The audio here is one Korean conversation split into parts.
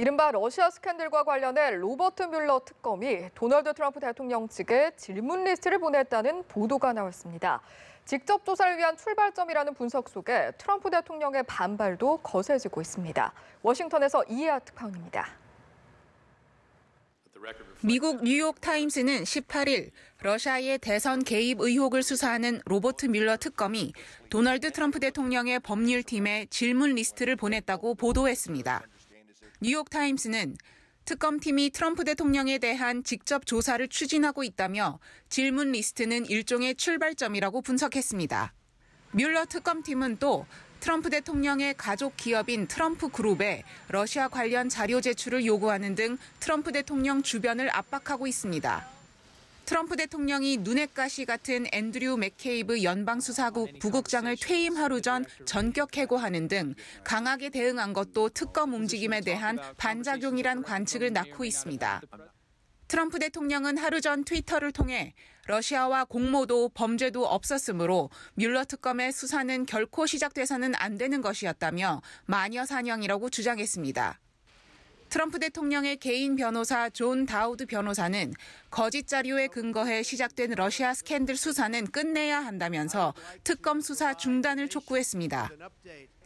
이른바 러시아 스캔들과 관련해 로버트 뮬러 특검이 도널드 트럼프 대통령 측에 질문 리스트를 보냈다는 보도가 나왔습니다. 직접 조사를 위한 출발점이라는 분석 속에 트럼프 대통령의 반발도 거세지고 있습니다. 워싱턴에서 이해아 특파원입니다. 미국 뉴욕타임스는 18일 러시아의 대선 개입 의혹을 수사하는 로버트 뮬러 특검이 도널드 트럼프 대통령의 법률팀에 질문 리스트를 보냈다고 보도했습니다. 뉴욕타임스는 특검팀이 트럼프 대통령에 대한 직접 조사를 추진하고 있다며 질문 리스트는 일종의 출발점이라고 분석했습니다. 뮬러 특검팀은 또 트럼프 대통령의 가족 기업인 트럼프 그룹에 러시아 관련 자료 제출을 요구하는 등 트럼프 대통령 주변을 압박하고 있습니다. 트럼프 대통령이 눈엣가시 같은 앤드류 맥케이브 연방수사국 부국장을 퇴임 하루 전 전격 해고하는 등 강하게 대응한 것도 특검 움직임에 대한 반작용이란 관측을 낳고 있습니다. 트럼프 대통령은 하루 전 트위터를 통해 러시아와 공모도 범죄도 없었으므로 뮬러 특검의 수사는 결코 시작돼서는 안 되는 것이었다며 마녀 사냥이라고 주장했습니다. 트럼프 대통령의 개인 변호사 존 다우드 변호사는 거짓 자료에 근거해 시작된 러시아 스캔들 수사는 끝내야 한다면서 특검 수사 중단을 촉구했습니다.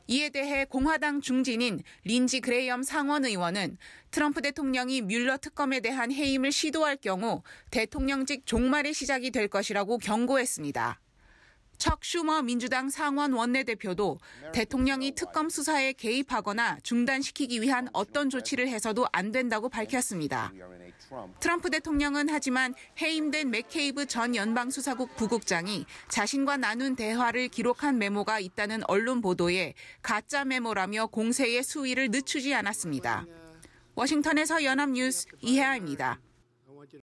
이에 대해 공화당 중진인 린지 그레이엄 상원 의원은 트럼프 대통령이 뮬러 특검에 대한 해임을 시도할 경우 대통령직 종말의 시작이 될 것이라고 경고했습니다. 척 슈머 민주당 상원 원내대표도 대통령이 특검 수사에 개입하거나 중단시키기 위한 어떤 조치를 해서도 안 된다고 밝혔습니다. 트럼프 대통령은 하지만 해임된 맥케이브 전 연방수사국 부국장이 자신과 나눈 대화를 기록한 메모가 있다는 언론 보도에 가짜 메모라며 공세의 수위를 늦추지 않았습니다. 워싱턴에서 연합뉴스 이혜아입니다.